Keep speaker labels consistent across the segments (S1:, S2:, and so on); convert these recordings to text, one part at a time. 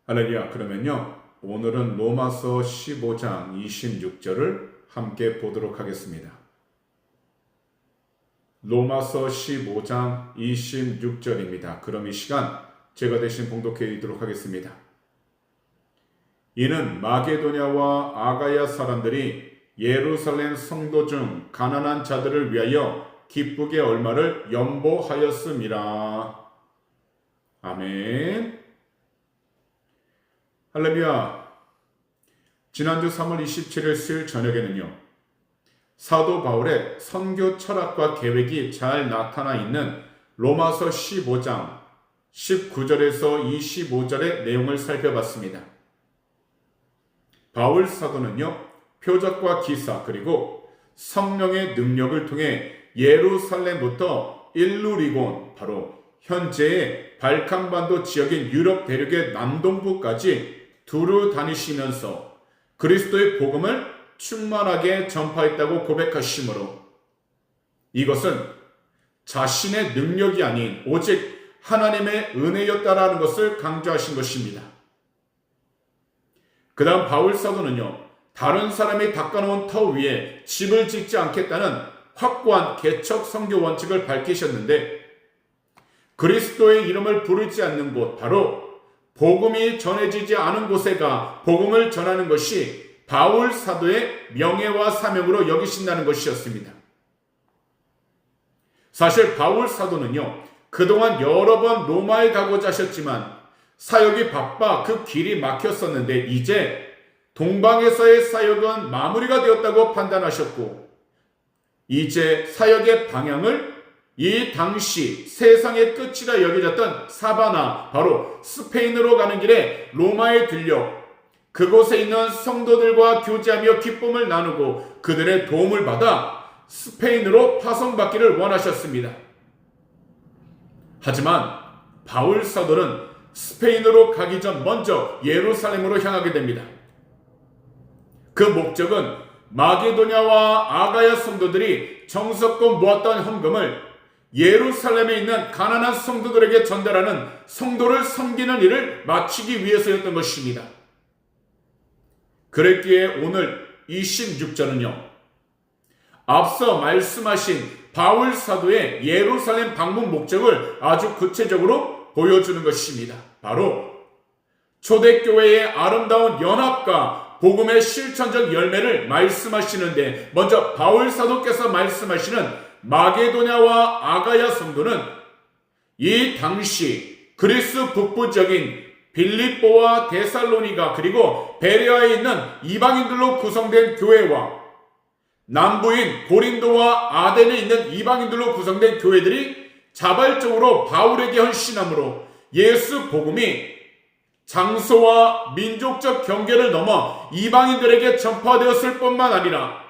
S1: 할렐루야. 그러면요, 오늘은 로마서 15장 26절을 함께 보도록 하겠습니다. 로마서 15장 26절입니다. 그럼 이 시간 제가 대신 봉독해 드리도록 하겠습니다. 이는 마게도냐와 아가야 사람들이 예루살렘 성도 중 가난한 자들을 위하여 기쁘게 얼마를 연보하였음이라. 아멘. 할렐루야. 지난주 3월 27일 수요일 저녁에는요, 사도 바울의 선교 철학과 계획이 잘 나타나 있는 로마서 15장 19절에서 25절의 내용을 살펴봤습니다. 바울 사도는요, 표적과 기사 그리고 성령의 능력을 통해 예루살렘부터 일루리곤, 바로 현재의 발칸반도 지역인 유럽 대륙의 남동부까지 두루 다니시면서 그리스도의 복음을 충만하게 전파했다고 고백하시므로 이것은 자신의 능력이 아닌 오직 하나님의 은혜였다라는 것을 강조하신 것입니다. 그 다음 바울 사도는요, 다른 사람이 닦아놓은 터 위에 집을 짓지 않겠다는 확고한 개척 선교 원칙을 밝히셨는데, 그리스도의 이름을 부르지 않는 곳, 바로 복음이 전해지지 않은 곳에가 복음을 전하는 것이 바울 사도의 명예와 사명으로 여기신다는 것이었습니다. 사실 바울 사도는요, 그동안 여러 번 로마에 가고자 하셨지만 사역이 바빠 그 길이 막혔었는데 이제 동방에서의 사역은 마무리가 되었다고 판단하셨고, 이제 사역의 방향을 이 당시 세상의 끝이라 여겨졌던 사바나, 바로 스페인으로 가는 길에 로마에 들려 그곳에 있는 성도들과 교제하며 기쁨을 나누고 그들의 도움을 받아 스페인으로 파송받기를 원하셨습니다. 하지만 바울 사도는 스페인으로 가기 전 먼저 예루살렘으로 향하게 됩니다. 그 목적은 마게도냐와 아가야 성도들이 정성껏 모았던 헌금을 예루살렘에 있는 가난한 성도들에게 전달하는 성도를 섬기는 일을 마치기 위해서였던 것입니다. 그랬기에 오늘 26절은요, 앞서 말씀하신 바울 사도의 예루살렘 방문 목적을 아주 구체적으로 보여주는 것입니다. 바로 초대교회의 아름다운 연합과 복음의 실천적 열매를 말씀하시는데, 먼저 바울 사도께서 말씀하시는 마게도냐와 아가야 성도는 이 당시 그리스 북부 지역인 빌립보와 데살로니가 그리고 베레아에 있는 이방인들로 구성된 교회와 남부인 고린도와 아덴에 있는 이방인들로 구성된 교회들이 자발적으로 바울에게 헌신함으로 예수 복음이 장소와 민족적 경계를 넘어 이방인들에게 전파되었을 뿐만 아니라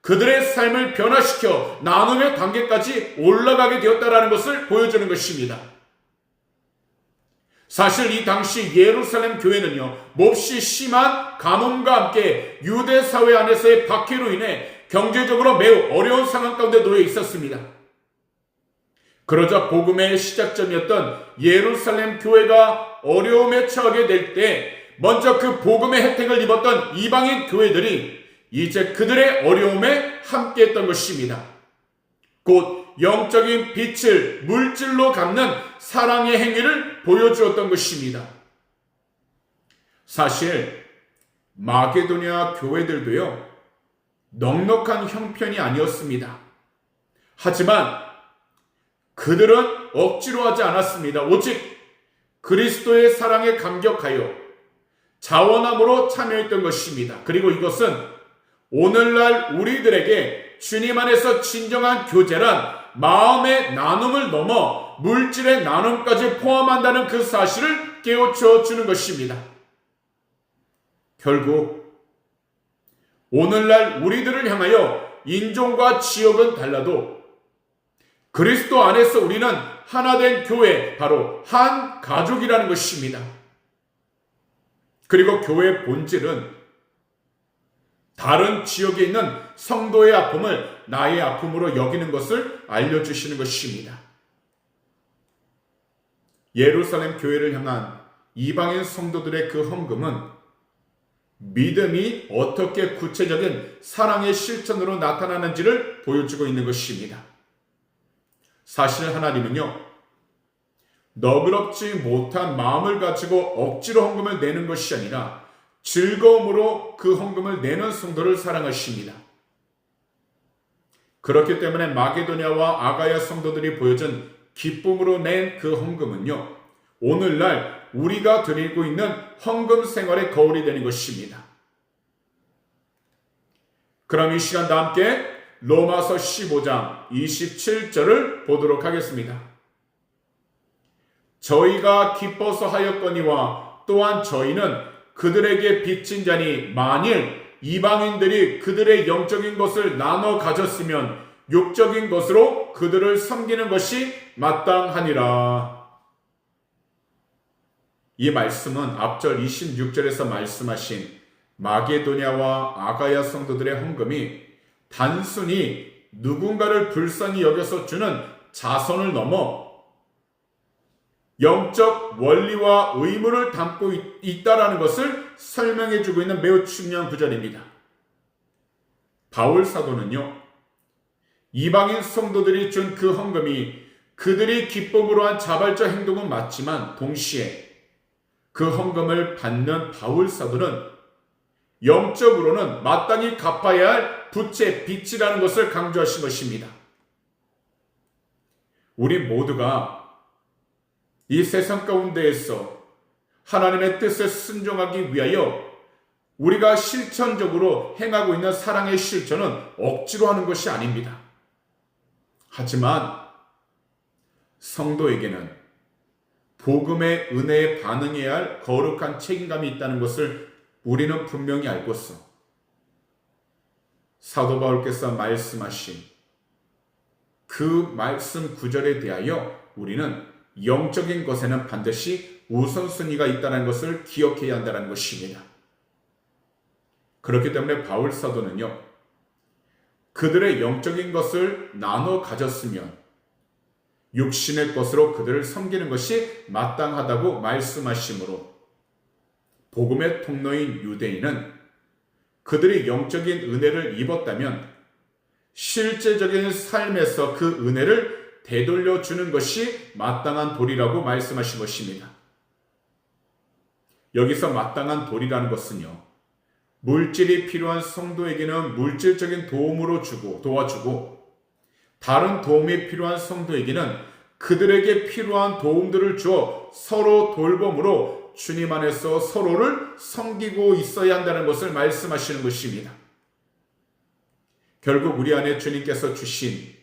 S1: 그들의 삶을 변화시켜 나눔의 단계까지 올라가게 되었다는 것을 보여주는 것입니다. 사실 이 당시 예루살렘 교회는요, 몹시 심한 가뭄과 함께 유대 사회 안에서의 박해로 인해 경제적으로 매우 어려운 상황 가운데 놓여 있었습니다. 그러자 복음의 시작점이었던 예루살렘 교회가 어려움에 처하게 될 때 먼저 그 복음의 혜택을 입었던 이방인 교회들이 이제 그들의 어려움에 함께했던 것입니다. 곧 영적인 빛을 물질로 갚는 사랑의 행위를 보여주었던 것입니다. 사실 마게도냐 교회들도요, 넉넉한 형편이 아니었습니다. 하지만 그들은 억지로 하지 않았습니다. 오직 그리스도의 사랑에 감격하여 자원함으로 참여했던 것입니다. 그리고 이것은 오늘날 우리들에게 주님 안에서 진정한 교제란 마음의 나눔을 넘어 물질의 나눔까지 포함한다는 그 사실을 깨우쳐 주는 것입니다. 결국 오늘날 우리들을 향하여 인종과 지역은 달라도 그리스도 안에서 우리는 하나된 교회, 바로 한 가족이라는 것입니다. 그리고 교회의 본질은 다른 지역에 있는 성도의 아픔을 나의 아픔으로 여기는 것을 알려주시는 것입니다. 예루살렘 교회를 향한 이방인 성도들의 그 헌금은 믿음이 어떻게 구체적인 사랑의 실천으로 나타나는지를 보여주고 있는 것입니다. 사실 하나님은요, 너그럽지 못한 마음을 가지고 억지로 헌금을 내는 것이 아니라 즐거움으로 그 헌금을 내는 성도를 사랑하십니다. 그렇기 때문에 마게도냐와 아가야 성도들이 보여준 기쁨으로 낸 그 헌금은요, 오늘날 우리가 드리고 있는 헌금 생활의 거울이 되는 것입니다. 그럼 이 시간 다 함께 로마서 15장 27절을 보도록 하겠습니다. 저희가 기뻐서 하였거니와 또한 저희는 그들에게 빚진 자니 만일 이방인들이 그들의 영적인 것을 나눠 가졌으면 육적인 것으로 그들을 섬기는 것이 마땅하니라. 이 말씀은 앞절 26절에서 말씀하신 마게도냐와 아가야 성도들의 헌금이 단순히 누군가를 불쌍히 여겨서 주는 자선을 넘어 영적 원리와 의무를 담고 있다라는 것을 설명해 주고 있는 매우 중요한 구절입니다. 바울 사도는요, 이방인 성도들이 준 그 헌금이 그들이 기쁨으로 한 자발적 행동은 맞지만 동시에 그 헌금을 받는 바울 사도는 영적으로는 마땅히 갚아야 할 부채, 빚이라는 것을 강조하신 것입니다. 우리 모두가 이 세상 가운데에서 하나님의 뜻에 순종하기 위하여 우리가 실천적으로 행하고 있는 사랑의 실천은 억지로 하는 것이 아닙니다. 하지만 성도에게는 복음의 은혜에 반응해야 할 거룩한 책임감이 있다는 것을 우리는 분명히 알고서 사도 바울께서 말씀하신 그 말씀 구절에 대하여 우리는 영적인 것에는 반드시 우선순위가 있다는 것을 기억해야 한다는 것입니다. 그렇기 때문에 바울 사도는요, 그들의 영적인 것을 나눠 가졌으면 육신의 것으로 그들을 섬기는 것이 마땅하다고 말씀하시므로 복음의 통로인 유대인은 그들이 영적인 은혜를 입었다면 실제적인 삶에서 그 은혜를 되돌려 주는 것이 마땅한 도리라고 말씀하신 것입니다. 여기서 마땅한 도리라는 것은요, 물질이 필요한 성도에게는 물질적인 도움으로 도와주고 다른 도움이 필요한 성도에게는 그들에게 필요한 도움들을 주어 서로 돌봄으로 주님 안에서 서로를 섬기고 있어야 한다는 것을 말씀하시는 것입니다. 결국 우리 안에 주님께서 주신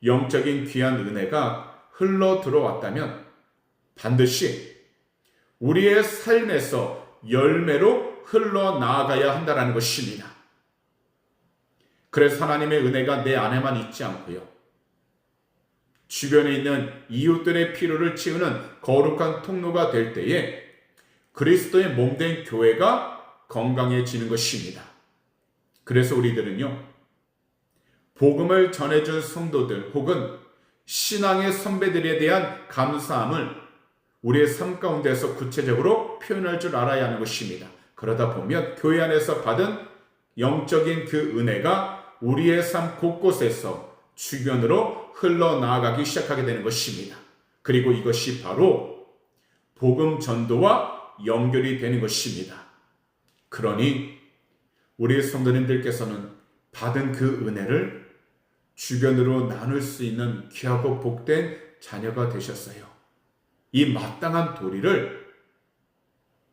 S1: 영적인 귀한 은혜가 흘러 들어왔다면 반드시 우리의 삶에서 열매로 흘러나가야 한다는 것입니다. 그래서 하나님의 은혜가 내 안에만 있지 않고요, 주변에 있는 이웃들의 필요를 채우는 거룩한 통로가 될 때에 그리스도의 몸된 교회가 건강해지는 것입니다. 그래서 우리들은요, 복음을 전해준 성도들 혹은 신앙의 선배들에 대한 감사함을 우리의 삶 가운데서 구체적으로 표현할 줄 알아야 하는 것입니다. 그러다 보면 교회 안에서 받은 영적인 그 은혜가 우리의 삶 곳곳에서 주변으로 흘러나가기 시작하게 되는 것입니다. 그리고 이것이 바로 복음 전도와 연결이 되는 것입니다. 그러니 우리 성도님들께서는 받은 그 은혜를 주변으로 나눌 수 있는 귀하고 복된 자녀가 되셨어요. 이 마땅한 도리를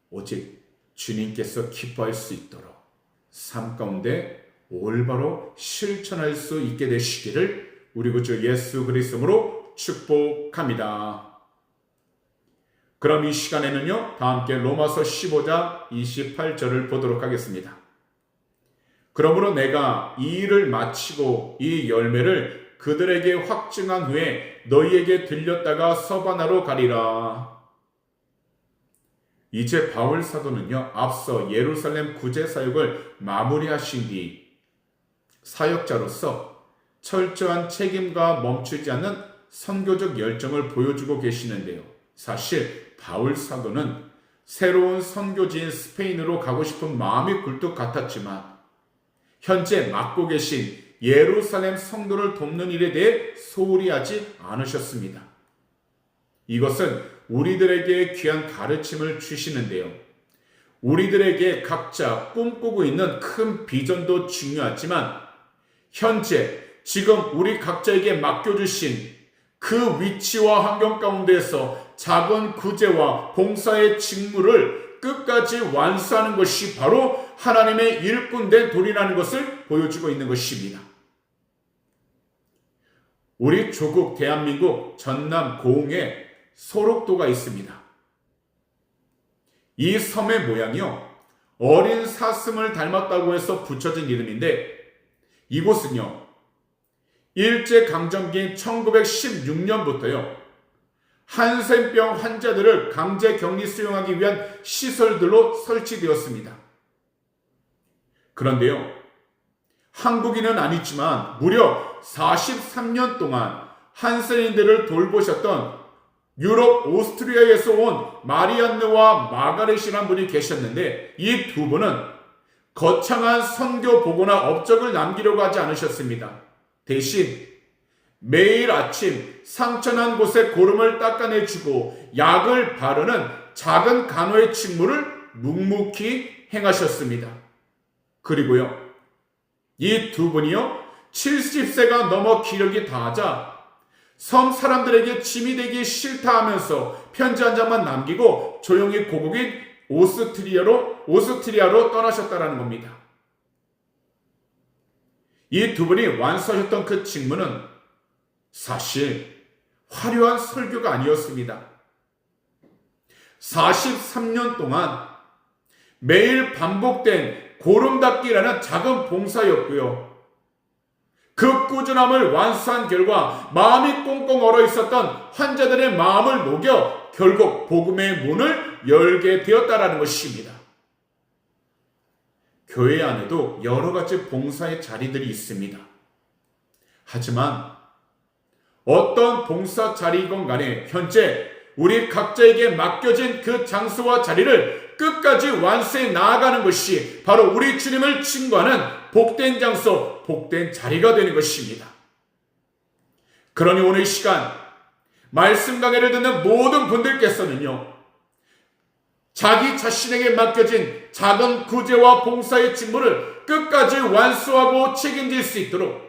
S1: 오직 주님께서 기뻐할 수 있도록 삶 가운데 올바로 실천할 수 있게 되시기를 우리 구주 예수 그리스도로 축복합니다. 그럼 이 시간에는요, 다 함께 로마서 15장 28절을 보도록 하겠습니다. 그러므로 내가 이 일을 마치고 이 열매를 그들에게 확증한 후에 너희에게 들렸다가 서바나로 가리라. 이제 바울 사도는요, 앞서 예루살렘 구제 사역을 마무리하신 뒤 사역자로서 철저한 책임과 멈추지 않는 선교적 열정을 보여주고 계시는데요. 사실 바울 사도는 새로운 선교지인 스페인으로 가고 싶은 마음이 굴뚝 같았지만 현재 맡고 계신 예루살렘 성도를 돕는 일에 대해 소홀히 하지 않으셨습니다. 이것은 우리들에게 귀한 가르침을 주시는데요. 우리들에게 각자 꿈꾸고 있는 큰 비전도 중요하지만 현재 지금 우리 각자에게 맡겨주신 그 위치와 환경 가운데에서 작은 구제와 봉사의 직무를 끝까지 완수하는 것이 바로 하나님의 일꾼된 도리라는 것을 보여주고 있는 것입니다. 우리 조국 대한민국 전남 고흥에 소록도가 있습니다. 이 섬의 모양이요, 어린 사슴을 닮았다고 해서 붙여진 이름인데 이곳은요, 일제강점기인 1916년부터요, 한센병 환자들을 강제 격리 수용하기 위한 시설들로 설치되었습니다. 그런데요, 한국인은 아니지만 무려 43년 동안 한센인들을 돌보셨던 유럽 오스트리아에서 온 마리안느와 마가렛이라는 분이 계셨는데 이 두 분은 거창한 선교 보고나 업적을 남기려고 하지 않으셨습니다. 대신 매일 아침 상처난 곳에 고름을 닦아내주고 약을 바르는 작은 간호의 직무를 묵묵히 행하셨습니다. 그리고요, 이 두 분이요, 70세가 넘어 기력이 다하자 섬 사람들에게 짐이 되기 싫다 하면서 편지 한 장만 남기고 조용히 고국인 오스트리아로 떠나셨다는 겁니다. 이 두 분이 완수하셨던 그 직무는 사실 화려한 설교가 아니었습니다. 43년 동안 매일 반복된 고름 닦기라는 작은 봉사였고요. 그 꾸준함을 완수한 결과 마음이 꽁꽁 얼어 있었던 환자들의 마음을 녹여 결국 복음의 문을 열게 되었다라는 것입니다. 교회 안에도 여러 가지 봉사의 자리들이 있습니다. 하지만 어떤 봉사 자리이건 간에 현재 우리 각자에게 맡겨진 그 장소와 자리를 끝까지 완수해 나아가는 것이 바로 우리 주님을 증거하는 복된 장소, 복된 자리가 되는 것입니다. 그러니 오늘 이 시간 말씀 강해를 듣는 모든 분들께서는요, 자기 자신에게 맡겨진 작은 구제와 봉사의 직무를 끝까지 완수하고 책임질 수 있도록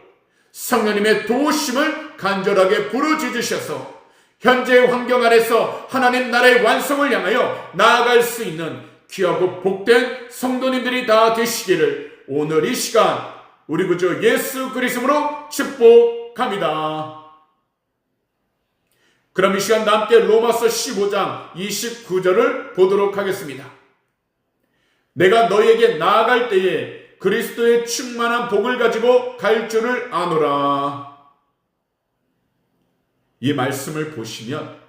S1: 성령님의 도우심을 간절하게 부르짖으셔서 현재의 환경 안에서 하나님 나라의 완성을 향하여 나아갈 수 있는 귀하고 복된 성도님들이 다 되시기를 오늘 이 시간 우리 구주 예수 그리스도로 축복합니다. 그럼 이 시간 함께 로마서 15장 29절을 보도록 하겠습니다. 내가 너희에게 나아갈 때에 그리스도의 충만한 복을 가지고 갈 줄을 아노라. 이 말씀을 보시면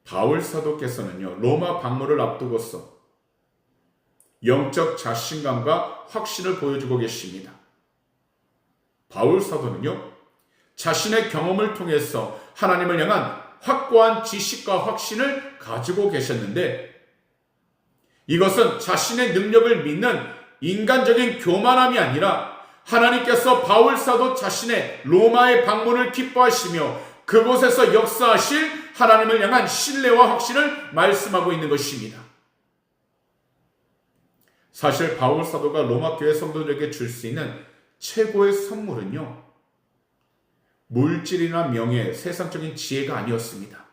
S1: 바울 사도께서는요, 로마 방문을 앞두고서 영적 자신감과 확신을 보여주고 계십니다. 바울 사도는요, 자신의 경험을 통해서 하나님을 향한 확고한 지식과 확신을 가지고 계셨는데 이것은 자신의 능력을 믿는 인간적인 교만함이 아니라 하나님께서 바울 사도 자신의 로마의 방문을 기뻐하시며 그곳에서 역사하실 하나님을 향한 신뢰와 확신을 말씀하고 있는 것입니다. 사실 바울 사도가 로마 교회 성도들에게 줄 수 있는 최고의 선물은요, 물질이나 명예, 세상적인 지혜가 아니었습니다.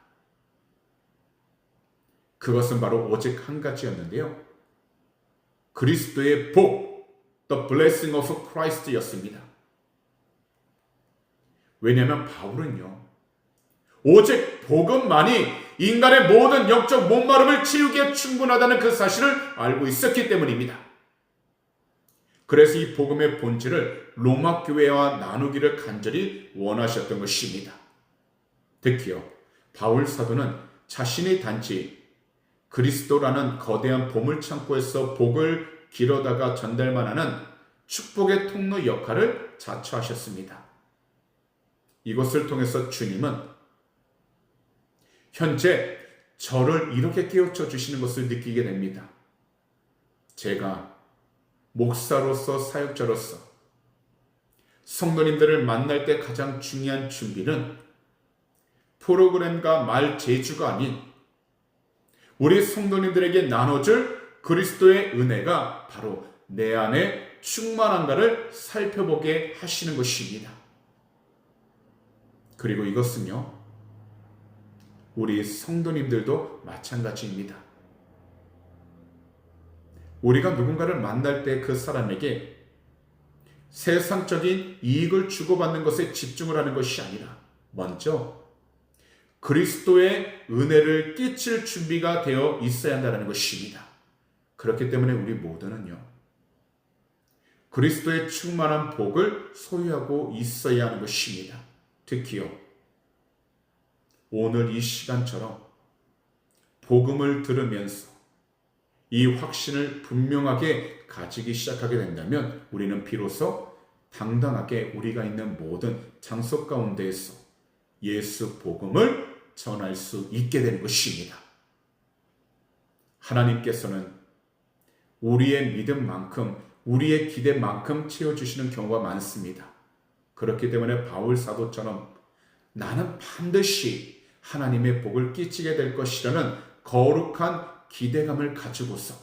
S1: 그것은 바로 오직 한 가지였는데요, 그리스도의 복, the blessing of Christ였습니다. 왜냐하면 바울은요, 오직 복음만이 인간의 모든 영적 목마름을 채우기에 충분하다는 그 사실을 알고 있었기 때문입니다. 그래서 이 복음의 본질을 로마 교회와 나누기를 간절히 원하셨던 것입니다. 특히요, 바울 사도는 자신의 단지 그리스도라는 거대한 보물창고에서 복을 길어다가 전달만 하는 축복의 통로 역할을 자처하셨습니다. 이것을 통해서 주님은 현재 저를 이렇게 깨우쳐 주시는 것을 느끼게 됩니다. 제가 목사로서 사역자로서 성도님들을 만날 때 가장 중요한 준비는 프로그램과 말 제주가 아닌 우리 성도님들에게 나눠줄 그리스도의 은혜가 바로 내 안에 충만한가를 살펴보게 하시는 것입니다. 그리고 이것은요, 우리 성도님들도 마찬가지입니다. 우리가 누군가를 만날 때 그 사람에게 세상적인 이익을 주고받는 것에 집중을 하는 것이 아니라 먼저 그리스도의 은혜를 끼칠 준비가 되어 있어야 한다는 것입니다. 그렇기 때문에 우리 모두는요, 그리스도의 충만한 복을 소유하고 있어야 하는 것입니다. 특히요, 오늘 이 시간처럼 복음을 들으면서 이 확신을 분명하게 가지기 시작하게 된다면 우리는 비로소 당당하게 우리가 있는 모든 장소 가운데에서 예수 복음을 전할 수 있게 되는 것입니다. 하나님께서는 우리의 믿음만큼, 우리의 기대만큼 채워주시는 경우가 많습니다. 그렇기 때문에 바울 사도처럼 나는 반드시 하나님의 복을 끼치게 될 것이라는 거룩한 기대감을 가지고서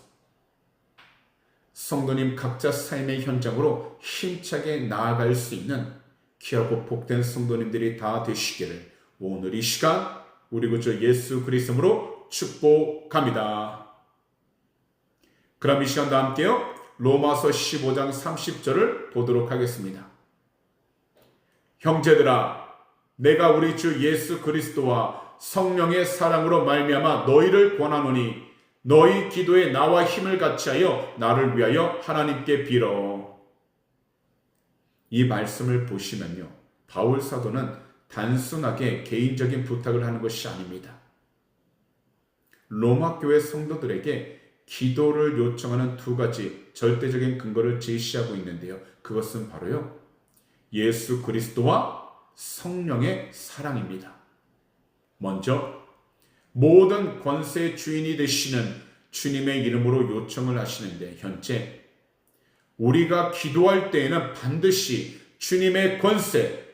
S1: 성도님 각자 삶의 현장으로 힘차게 나아갈 수 있는 귀하고 복된 성도님들이 다 되시기를 오늘 이 시간 우리 구주 예수 그리스도로 축복합니다. 그럼 이 시간도 함께요, 로마서 15장 30절을 보도록 하겠습니다. 형제들아, 내가 우리 주 예수 그리스도와 성령의 사랑으로 말미암아 너희를 권하노니 너희 기도에 나와 힘을 같이하여 나를 위하여 하나님께 빌어. 이 말씀을 보시면요, 바울 사도는 단순하게 개인적인 부탁을 하는 것이 아닙니다. 로마 교회 성도들에게 기도를 요청하는 두 가지 절대적인 근거를 제시하고 있는데요, 그것은 바로요, 예수 그리스도와 성령의 사랑입니다. 먼저 모든 권세의 주인이 되시는 주님의 이름으로 요청을 하시는데, 현재 우리가 기도할 때에는 반드시 주님의 권세,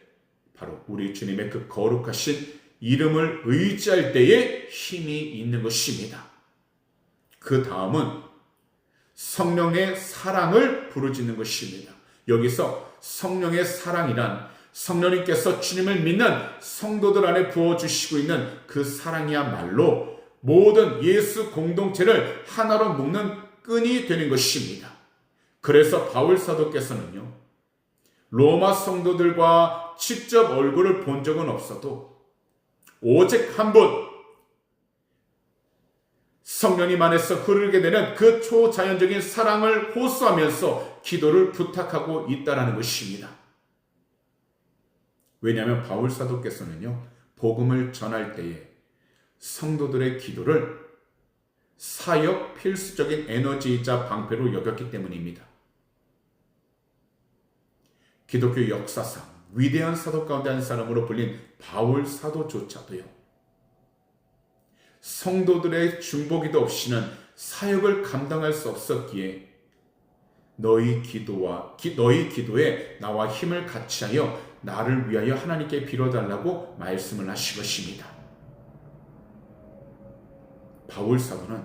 S1: 바로 우리 주님의 그 거룩하신 이름을 의지할 때에 힘이 있는 것입니다. 그 다음은 성령의 사랑을 부르짖는 것입니다. 여기서 성령의 사랑이란 성령님께서 주님을 믿는 성도들 안에 부어주시고 있는 그 사랑이야말로 모든 예수 공동체를 하나로 묶는 끈이 되는 것입니다. 그래서 바울 사도께서는요, 로마 성도들과 직접 얼굴을 본 적은 없어도 오직 한 분, 성령님 안에서 흐르게 되는 그 초자연적인 사랑을 호소하면서 기도를 부탁하고 있다는 것입니다. 왜냐하면 바울 사도께서는요, 복음을 전할 때에 성도들의 기도를 사역 필수적인 에너지이자 방패로 여겼기 때문입니다. 기독교 역사상 위대한 사도 가운데 한 사람으로 불린 바울 사도조차도요, 성도들의 중보기도 없이는 사역을 감당할 수 없었기에 너희 기도에 나와 힘을 같이하여 나를 위하여 하나님께 빌어달라고 말씀을 하신 것입니다. 바울 사도는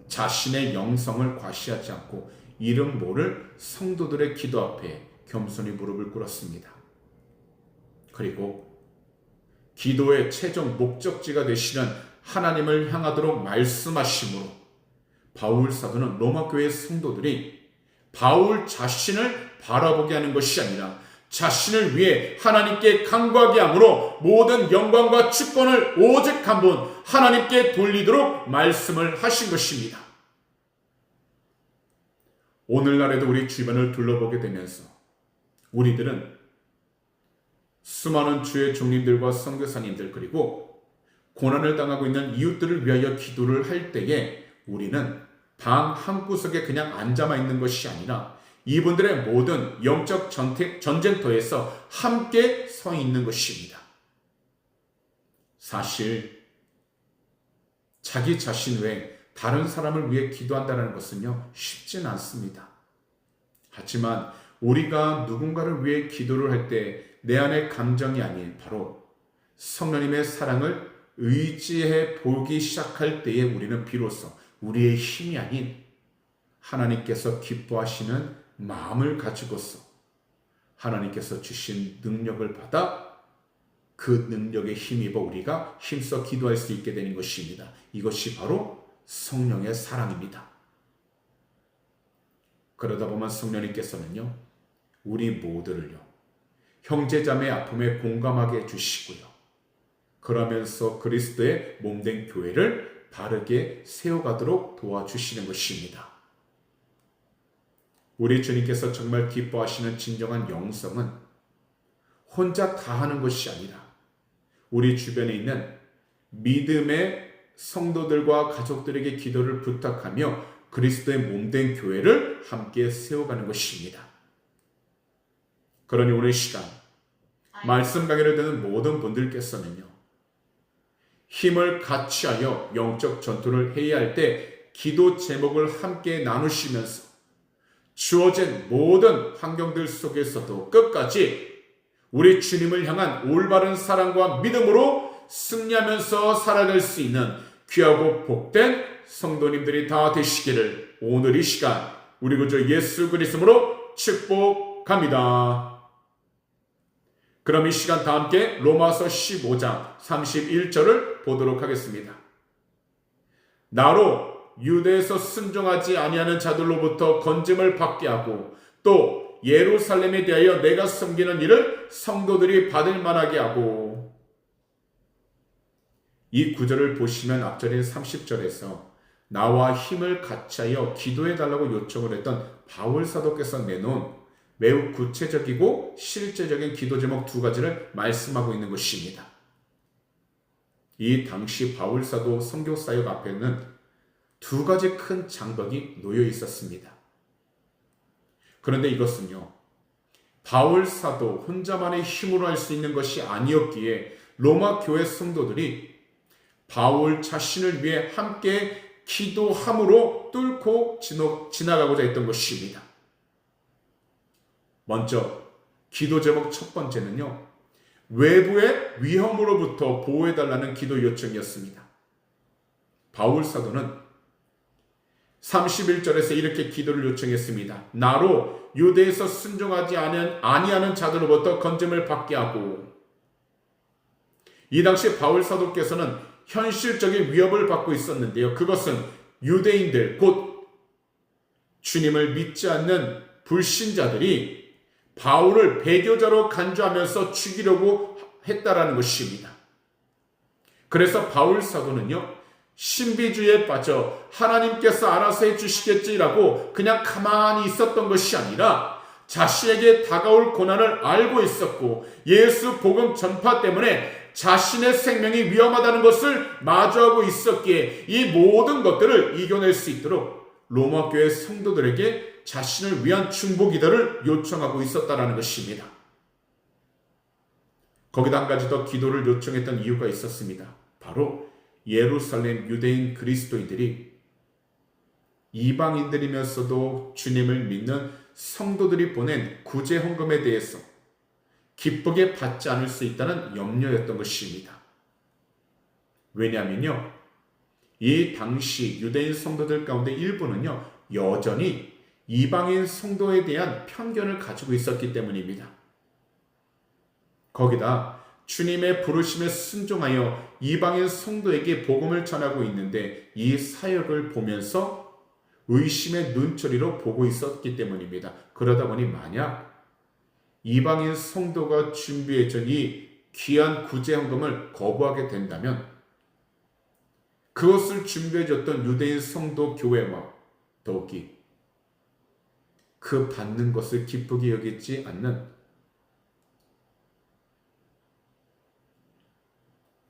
S1: 자신의 영성을 과시하지 않고 이름 모를 성도들의 기도 앞에 겸손히 무릎을 꿇었습니다. 그리고 기도의 최종 목적지가 되시는 하나님을 향하도록 말씀하심으로 바울 사도는 로마 교회 성도들이 바울 자신을 바라보게 하는 것이 아니라 자신을 위해 하나님께 간구하게 함으로 모든 영광과 주권을 오직 한 분 하나님께 돌리도록 말씀을 하신 것입니다. 오늘날에도 우리 주변을 둘러보게 되면서 우리들은 수많은 주의 종님들과 선교사님들, 그리고 고난을 당하고 있는 이웃들을 위하여 기도를 할 때에 우리는 방 한구석에 그냥 앉아만 있는 것이 아니라 이분들의 모든 영적 전쟁터에서 함께 서 있는 것입니다. 사실 자기 자신 외에 다른 사람을 위해 기도한다는 것은요, 쉽진 않습니다. 하지만 우리가 누군가를 위해 기도를 할 때 내 안의 감정이 아닌 바로 성령님의 사랑을 의지해 보기 시작할 때에 우리는 비로소 우리의 힘이 아닌 하나님께서 기뻐하시는 마음을 가지고서 하나님께서 주신 능력을 받아 그 능력에 힘입어 우리가 힘써 기도할 수 있게 되는 것입니다. 이것이 바로 성령의 사랑입니다. 그러다 보면 성령님께서는요, 우리 모두를요, 형제자매 아픔에 공감하게 해주시고요, 그러면서 그리스도의 몸된 교회를 바르게 세워가도록 도와주시는 것입니다. 우리 주님께서 정말 기뻐하시는 진정한 영성은 혼자 다 하는 것이 아니라 우리 주변에 있는 믿음의 성도들과 가족들에게 기도를 부탁하며 그리스도의 몸된 교회를 함께 세워가는 것입니다. 그러니 오늘 시간 말씀 강의를 듣는 모든 분들께서는요, 힘을 같이 하여 영적 전투를 해야 할 때 기도 제목을 함께 나누시면서 주어진 모든 환경들 속에서도 끝까지 우리 주님을 향한 올바른 사랑과 믿음으로 승리하면서 살아갈 수 있는 귀하고 복된 성도님들이 다 되시기를 오늘 이 시간 우리 구주 예수 그리스도로 축복합니다. 그럼 이 시간 다 함께 로마서 15장 31절을 보도록 하겠습니다. 나로 유대에서 순종하지 아니하는 자들로부터 건짐을 받게 하고 또 예루살렘에 대하여 내가 섬기는 일을 성도들이 받을 만하게 하고. 이 구절을 보시면 앞절인 30절에서 나와 힘을 같이하여 기도해달라고 요청을 했던 바울 사도께서 내놓은 매우 구체적이고 실제적인 기도 제목 두 가지를 말씀하고 있는 것입니다. 이 당시 바울 사도 선교 사역 앞에는 두 가지 큰 장벽이 놓여 있었습니다. 그런데 이것은요, 바울 사도 혼자만의 힘으로 할 수 있는 것이 아니었기에 로마 교회 성도들이 바울 자신을 위해 함께 기도함으로 뚫고 지나가고자 했던 것입니다. 먼저 기도 제목 첫 번째는요, 외부의 위험으로부터 보호해달라는 기도 요청이었습니다. 바울 사도는 31절에서 이렇게 기도를 요청했습니다. 나로 유대에서 순종하지 아니하는 자들로부터 건짐을 받게 하고. 이 당시 바울 사도께서는 현실적인 위협을 받고 있었는데요, 그것은 유대인들 곧 주님을 믿지 않는 불신자들이 바울을 배교자로 간주하면서 죽이려고 했다라는 것입니다. 그래서 바울 사도는요, 신비주의에 빠져 하나님께서 알아서 해주시겠지라고 그냥 가만히 있었던 것이 아니라 자신에게 다가올 고난을 알고 있었고 예수 복음 전파 때문에 자신의 생명이 위험하다는 것을 마주하고 있었기에 이 모든 것들을 이겨낼 수 있도록 로마 교회 성도들에게 자신을 위한 중보 기도를 요청하고 있었다라는 것입니다. 거기다 한 가지 더 기도를 요청했던 이유가 있었습니다. 바로 예루살렘 유대인 그리스도인들이 이방인들이면서도 주님을 믿는 성도들이 보낸 구제 헌금에 대해서 기쁘게 받지 않을 수 있다는 염려였던 것입니다. 왜냐하면요, 이 당시 유대인 성도들 가운데 일부는요, 여전히 이방인 성도에 대한 편견을 가지고 있었기 때문입니다. 거기다 주님의 부르심에 순종하여 이방인 성도에게 복음을 전하고 있는데 이 사역을 보면서 의심의 눈초리로 보고 있었기 때문입니다. 그러다 보니 만약 이방인 성도가 준비해준 이 귀한 구제헌금을 거부하게 된다면 그것을 준비해줬던 유대인 성도 교회와 더욱이 그 받는 것을 기쁘게 여기지 않는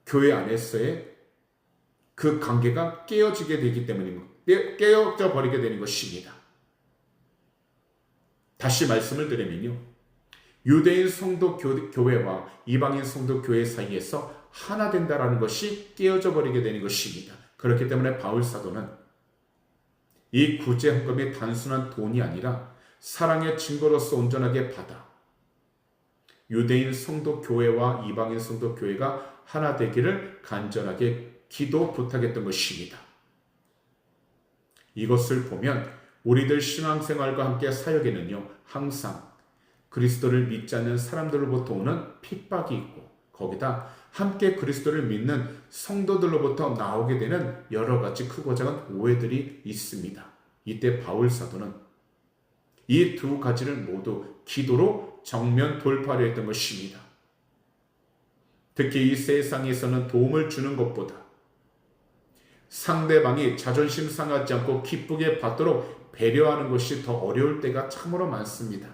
S1: 교회 안에서의 그 관계가 깨어지게 되기 때문입니다. 깨어져 버리게 되는 것입니다. 다시 말씀을 드리면요, 유대인 성도 교회와 이방인 성도 교회 사이에서 하나 된다라는 것이 깨어져 버리게 되는 것입니다. 그렇기 때문에 바울 사도는 이 구제 헌금이 단순한 돈이 아니라 사랑의 증거로서 온전하게 받아 유대인 성도 교회와 이방인 성도 교회가 하나 되기를 간절하게 기도 부탁했던 것입니다. 이것을 보면 우리들 신앙생활과 함께 사역에는요, 항상 그리스도를 믿지 않는 사람들로부터 오는 핍박이 있고, 거기다 함께 그리스도를 믿는 성도들로부터 나오게 되는 여러 가지 크고 작은 오해들이 있습니다. 이때 바울 사도는 이 두 가지를 모두 기도로 정면 돌파하려 했던 것입니다. 특히 이 세상에서는 도움을 주는 것보다 상대방이 자존심 상하지 않고 기쁘게 받도록 배려하는 것이 더 어려울 때가 참으로 많습니다.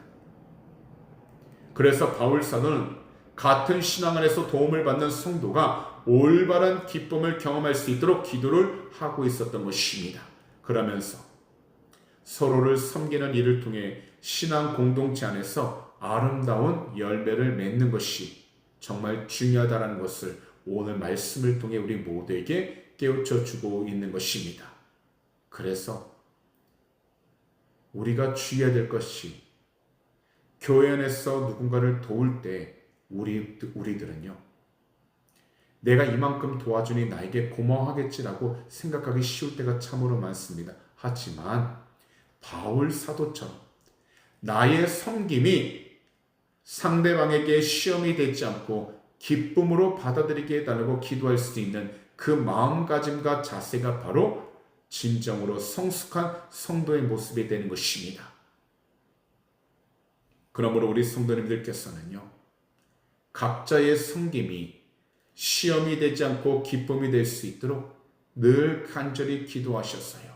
S1: 그래서 바울 사도는 같은 신앙 안에서 도움을 받는 성도가 올바른 기쁨을 경험할 수 있도록 기도를 하고 있었던 것입니다. 그러면서 서로를 섬기는 일을 통해 신앙 공동체 안에서 아름다운 열매를 맺는 것이 정말 중요하다는 것을 오늘 말씀을 통해 우리 모두에게 깨우쳐 주고 있는 것입니다. 그래서 우리가 주의해야 될 것이 교회 안에서 누군가를 도울 때 우리들은요, 내가 이만큼 도와주니 나에게 고마워하겠지라고 생각하기 쉬울 때가 참으로 많습니다. 하지만 바울 사도처럼 나의 섬김이 상대방에게 시험이 되지 않고 기쁨으로 받아들이게 해달라고 기도할 수 있는 그 마음가짐과 자세가 바로 진정으로 성숙한 성도의 모습이 되는 것입니다. 그러므로 우리 성도님들께서는요, 각자의 섬김이 시험이 되지 않고 기쁨이 될 수 있도록 늘 간절히 기도하셨어요.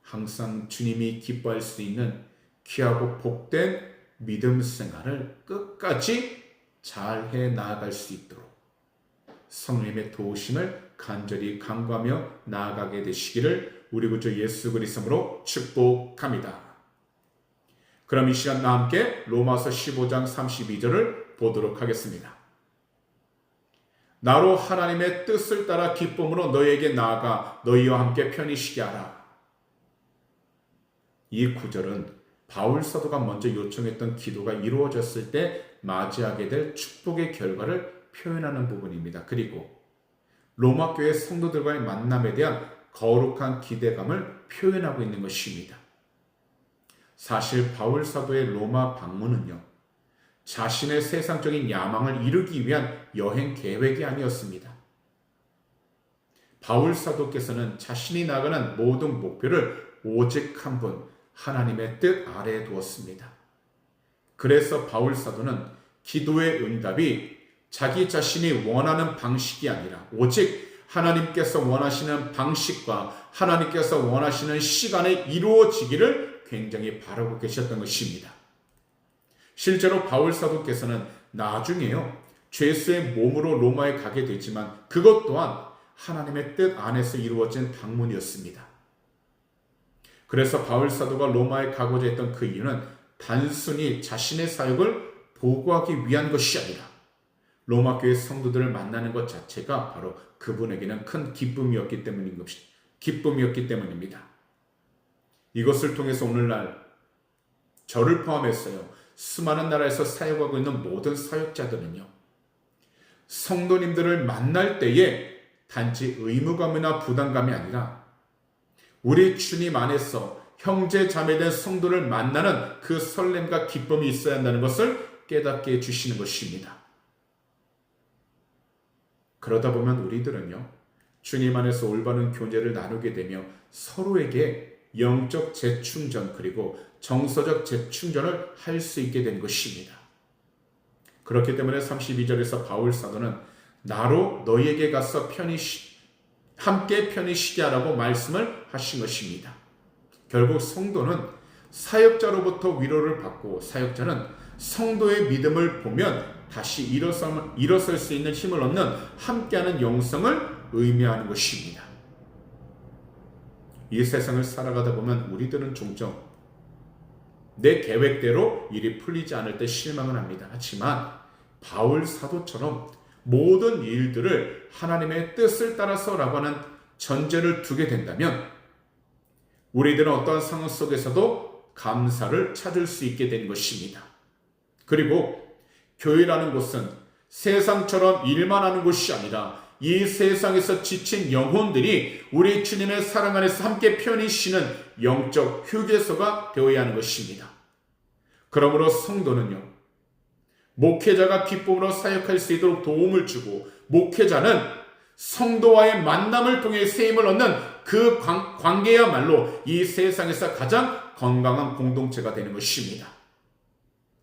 S1: 항상 주님이 기뻐할 수 있는 귀하고 복된 믿음 생활을 끝까지 잘 해 나아갈 수 있도록 성령님의 도우심을 간절히 간구하며 나아가게 되시기를 우리 구주 예수 그리스도로 축복합니다. 그럼 이 시간 나와 함께 로마서 15장 32절을 보도록 하겠습니다. 나로 하나님의 뜻을 따라 기쁨으로 너희에게 나아가 너희와 함께 편히 쉬게 하라. 이 구절은 바울 사도가 먼저 요청했던 기도가 이루어졌을 때 맞이하게 될 축복의 결과를 표현하는 부분입니다. 그리고 로마 교회 성도들과의 만남에 대한 거룩한 기대감을 표현하고 있는 것입니다. 사실 바울 사도의 로마 방문은요, 자신의 세상적인 야망을 이루기 위한 여행 계획이 아니었습니다. 바울 사도께서는 자신이 나가는 모든 목표를 오직 한 분, 하나님의 뜻 아래에 두었습니다. 그래서 바울 사도는 기도의 응답이 자기 자신이 원하는 방식이 아니라 오직 하나님께서 원하시는 방식과 하나님께서 원하시는 시간에 이루어지기를 굉장히 바라고 계셨던 것입니다. 실제로 바울 사도께서는 나중에요, 죄수의 몸으로 로마에 가게 되지만 그것 또한 하나님의 뜻 안에서 이루어진 방문이었습니다. 그래서 바울 사도가 로마에 가고자 했던 그 이유는 단순히 자신의 사역을 보고하기 위한 것이 아니라 로마 교회 성도들을 만나는 것 자체가 바로 그분에게는 큰 기쁨이었기 때문입니다. 이것을 통해서 오늘날 저를 포함했어요, 수많은 나라에서 사역하고 있는 모든 사역자들은요, 성도님들을 만날 때에 단지 의무감이나 부담감이 아니라 우리 주님 안에서 형제 자매된 성도를 만나는 그 설렘과 기쁨이 있어야 한다는 것을 깨닫게 해주시는 것입니다. 그러다 보면 우리들은요, 주님 안에서 올바른 교제를 나누게 되며 서로에게 영적 재충전 그리고 정서적 재충전을 할 수 있게 된 것입니다. 그렇기 때문에 32절에서 바울 사도는 나로 너희에게 가서 함께 편히 쉬게 하라고 말씀을 하신 것입니다. 결국 성도는 사역자로부터 위로를 받고 사역자는 성도의 믿음을 보면 다시 일어설 수 있는 힘을 얻는 함께하는 영성을 의미하는 것입니다. 이 세상을 살아가다 보면 우리들은 종종 내 계획대로 일이 풀리지 않을 때 실망을 합니다. 하지만 바울 사도처럼 모든 일들을 하나님의 뜻을 따라서라고 하는 전제를 두게 된다면 우리들은 어떠한 상황 속에서도 감사를 찾을 수 있게 된 것입니다. 그리고 교회라는 곳은 세상처럼 일만 하는 곳이 아니라 이 세상에서 지친 영혼들이 우리 주님의 사랑 안에서 함께 편히 쉬는 영적 휴게소가 되어야 하는 것입니다. 그러므로 성도는요, 목회자가 기쁨으로 사역할 수 있도록 도움을 주고, 목회자는 성도와의 만남을 통해 세임을 얻는 그 관계야말로 이 세상에서 가장 건강한 공동체가 되는 것입니다.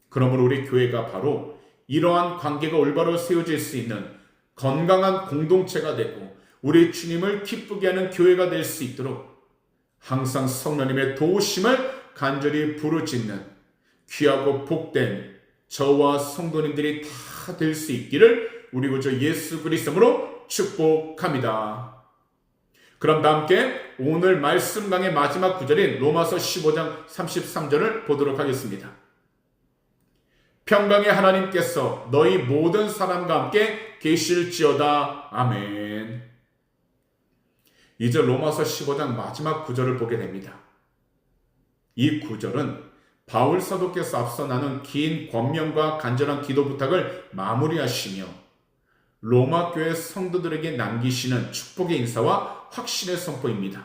S1: 그러므로 우리 교회가 바로 이러한 관계가 올바로 세워질 수 있는 건강한 공동체가 되고 우리 주님을 기쁘게 하는 교회가 될 수 있도록 항상 성령님의 도우심을 간절히 부르짖는 귀하고 복된 저와 성도님들이 다 될 수 있기를 우리 구주 예수 그리스도로 축복합니다. 그럼 다 함께 오늘 말씀 강의 마지막 구절인 로마서 15장 33절을 보도록 하겠습니다. 평강의 하나님께서 너희 모든 사람과 함께 계실지어다. 아멘. 이제 로마서 15장 마지막 구절을 보게 됩니다. 이 구절은 바울 사도께서 앞서 나눈 긴 권면과 간절한 기도 부탁을 마무리하시며 로마 교회 성도들에게 남기시는 축복의 인사와 확신의 선포입니다.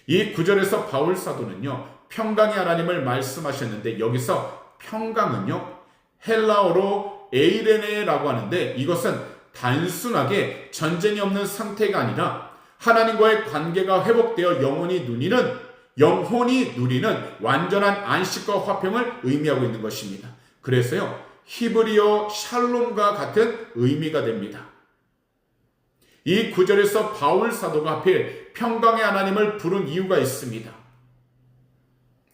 S1: 이 구절에서 바울 사도는요, 평강의 하나님을 말씀하셨는데 여기서 평강은요, 헬라어로 에이레네라고 하는데 이것은 단순하게 전쟁이 없는 상태가 아니라 하나님과의 관계가 회복되어 영혼이 누리는 완전한 안식과 화평을 의미하고 있는 것입니다. 그래서요, 히브리어 샬롬과 같은 의미가 됩니다. 이 구절에서 바울 사도가 하필 평강의 하나님을 부른 이유가 있습니다.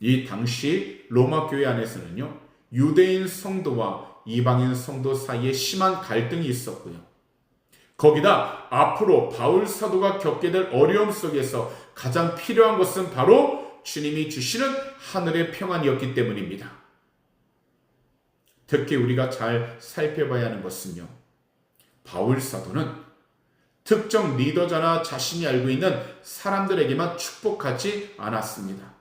S1: 이 당시 로마 교회 안에서는요, 유대인 성도와 이방인 성도 사이에 심한 갈등이 있었고요. 거기다 앞으로 바울 사도가 겪게 될 어려움 속에서 가장 필요한 것은 바로 주님이 주시는 하늘의 평안이었기 때문입니다. 특히 우리가 잘 살펴봐야 하는 것은요, 바울 사도는 특정 리더자나 자신이 알고 있는 사람들에게만 축복하지 않았습니다.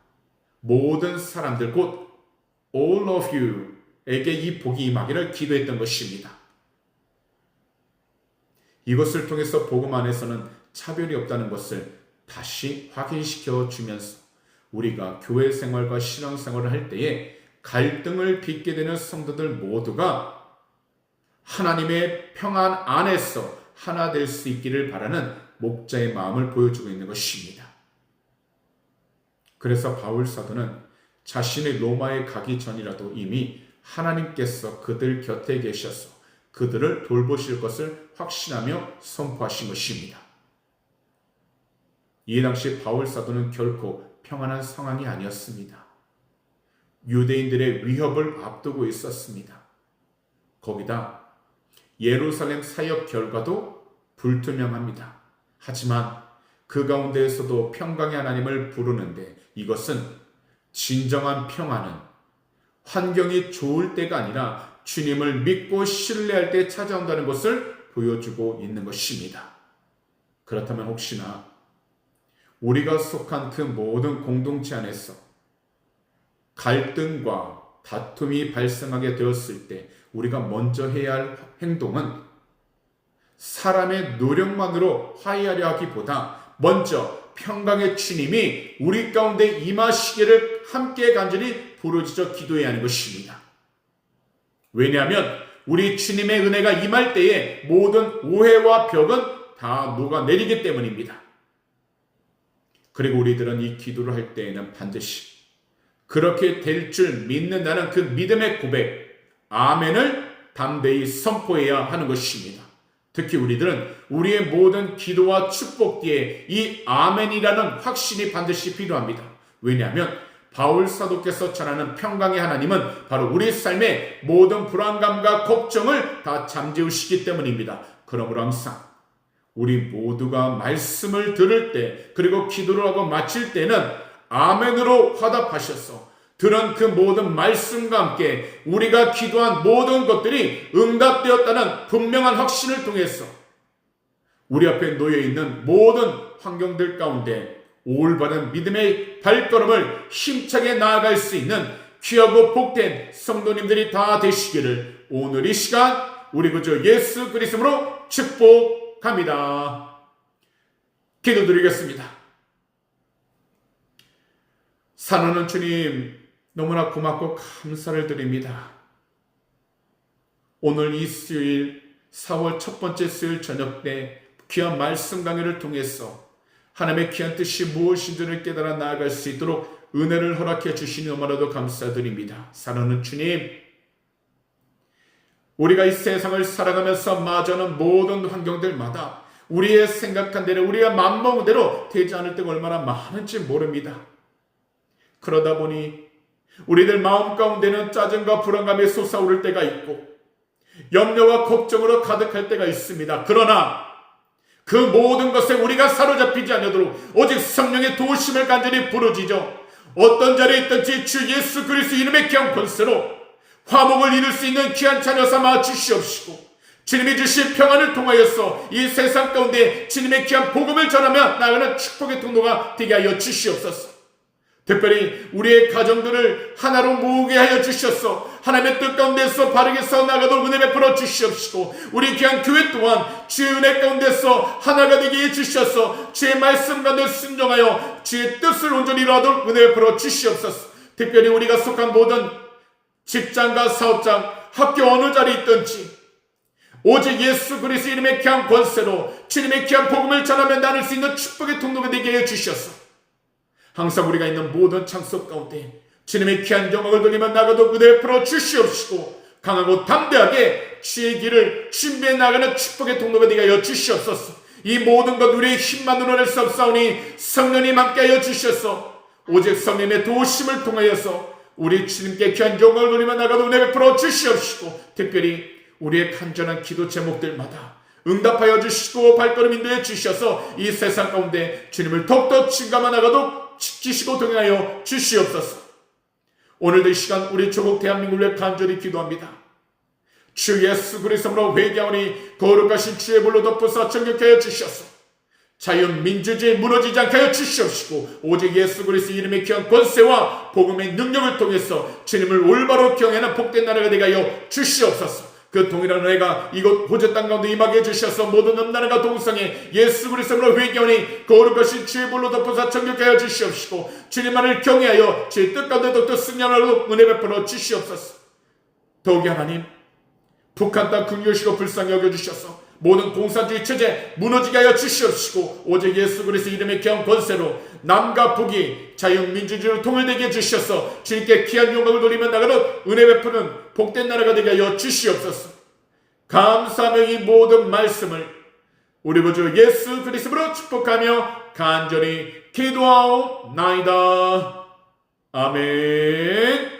S1: 모든 사람들, 곧 all of you에게 이 복이 임하기를 기도했던 것입니다. 이것을 통해서 복음 안에서는 차별이 없다는 것을 다시 확인시켜 주면서 우리가 교회 생활과 신앙 생활을 할 때에 갈등을 빚게 되는 성도들 모두가 하나님의 평안 안에서 하나 될 수 있기를 바라는 목자의 마음을 보여주고 있는 것입니다. 그래서 바울 사도는 자신의 로마에 가기 전이라도 이미 하나님께서 그들 곁에 계셔서 그들을 돌보실 것을 확신하며 선포하신 것입니다. 이 당시 바울 사도는 결코 평안한 상황이 아니었습니다. 유대인들의 위협을 앞두고 있었습니다. 거기다 예루살렘 사역 결과도 불투명합니다. 하지만 그 가운데에서도 평강의 하나님을 부르는데 이것은 진정한 평안은 환경이 좋을 때가 아니라 주님을 믿고 신뢰할 때 찾아온다는 것을 보여주고 있는 것입니다. 그렇다면 혹시나 우리가 속한 그 모든 공동체 안에서 갈등과 다툼이 발생하게 되었을 때 우리가 먼저 해야 할 행동은 사람의 노력만으로 화해하려 하기보다 먼저 평강의 주님이 우리 가운데 임하시기를 함께 간절히 부르짖어 기도해야 하는 것입니다. 왜냐하면 우리 주님의 은혜가 임할 때에 모든 오해와 벽은 다 녹아내리기 때문입니다. 그리고 우리들은 이 기도를 할 때에는 반드시 그렇게 될 줄 믿는다는 그 믿음의 고백, 아멘을 담대히 선포해야 하는 것입니다. 특히 우리들은 우리의 모든 기도와 축복 뒤에 이 아멘이라는 확신이 반드시 필요합니다. 왜냐하면 바울 사도께서 전하는 평강의 하나님은 바로 우리 삶의 모든 불안감과 걱정을 다 잠재우시기 때문입니다. 그러므로 항상 우리 모두가 말씀을 들을 때 그리고 기도를 하고 마칠 때는 아멘으로 화답하셔서 들은 그 모든 말씀과 함께 우리가 기도한 모든 것들이 응답되었다는 분명한 확신을 통해서 우리 앞에 놓여 있는 모든 환경들 가운데 올바른 믿음의 발걸음을 힘차게 나아갈 수 있는 귀하고 복된 성도님들이 다 되시기를 오늘 이 시간 우리 구주 예수 그리스도로 축복합니다. 기도드리겠습니다. 사랑하는 주님, 너무나 고맙고 감사를 드립니다. 오늘 이 수요일 4월 첫 번째 수요일 저녁 때 귀한 말씀 강의를 통해서 하나님의 귀한 뜻이 무엇인지를 깨달아 나아갈 수 있도록 은혜를 허락해 주시니 너무나도 감사드립니다. 사랑하는 주님, 우리가 이 세상을 살아가면서 마주하는 모든 환경들마다 우리의 생각한 대로, 우리가 맘먹은 대로 되지 않을 때가 얼마나 많은지 모릅니다. 그러다 보니 우리들 마음 가운데는 짜증과 불안감이 솟아오를 때가 있고 염려와 걱정으로 가득할 때가 있습니다. 그러나 그 모든 것에 우리가 사로잡히지 않도록 오직 성령의 도우심을 간절히 부르짖어 어떤 자리에 있든지 주 예수 그리스도 이름의 귀한 권세로 화목을 이룰 수 있는 귀한 자녀 삼아 주시옵시고, 주님이 주신 평안을 통하여서 이 세상 가운데 주님의 귀한 복음을 전하며 나아가는 축복의 통로가 되게 하여 주시옵소서. 특별히 우리의 가정들을 하나로 모으게 하여 주셔서 하나님의 뜻 가운데서 바르게 서나가도록 은혜 베풀어 주시옵시고, 우리 귀한 교회 또한 주의 은혜 가운데서 하나가 되게 해 주셔서 주의 말씀 가운데 순종하여 주의 뜻을 온전히 이루도록 은혜 베풀어 주시옵소서. 특별히 우리가 속한 모든 직장과 사업장, 학교 어느 자리에 있든지 오직 예수 그리스도 이름의 귀한 권세로 주님의 귀한 복음을 전하며 나눌 수 있는 축복의 통로가 되게 해 주셔서 항상 우리가 있는 모든 창속 가운데 주님의 귀한 영광을 돌리며 나가도 은혜 풀어 주시옵시고, 강하고 담대하게 주의 길을 준비해 나가는 축복의 통로가 되게 하여 주시옵소서. 이 모든 것 우리의 힘만으로 할 수 없사오니 성령님 함께하여 주셔서 오직 성령의 도우심을 통하여서 우리 주님께 귀한 영광을 돌리며 나가도 은혜 풀어 주시옵시고, 특별히 우리의 간절한 기도 제목들마다 응답하여 주시고 발걸음 인도해 주셔서 이 세상 가운데 주님을 더욱더 증감하 나가도 지키시고 동행하여 주시옵소서. 오늘도 이 시간 우리 조국 대한민국을 위해 간절히 기도합니다. 주 예수 그리스도로 회개하오니 거룩하신 주의 불로 덮어서 정결케 주셔서 자유민주주의 무너지지 않게 하여 주시옵시고, 오직 예수 그리스도 이름의 귀한 권세와 복음의 능력을 통해서 주님을 올바로 경외하는 복된 나라가 되게 하여 주시옵소서. 그 동일한 은혜가 이곳 호주 땅 가운데 임하게 해주셔서 모든 음란과 동성애 예수 그리스도로 회개하오니 거룩하신 주의 불로 덮어서 정결케 하여 주시옵시고, 주님만을 경외하여 주의 뜻 가운데 더욱더 승리하도록 은혜 베풀어 주시옵소서. 더욱이 하나님, 북한 땅 긍휼하시고 불쌍히 여겨주셔서 모든 공산주의 체제 무너지게 하여 주시옵시고, 오직 예수 그리스도 이름의 귀한 권세로 남과 북이 자유민주주의로 통일되게 해주셔서 주님께 귀한 영광을 돌리며 나가는 은혜 베푸는 복된 나라가 되게 하여 주시옵소서. 감사하며 이 모든 말씀을 우리 구주 예수 그리스도로 축복하며 간절히 기도하옵나이다. 아멘.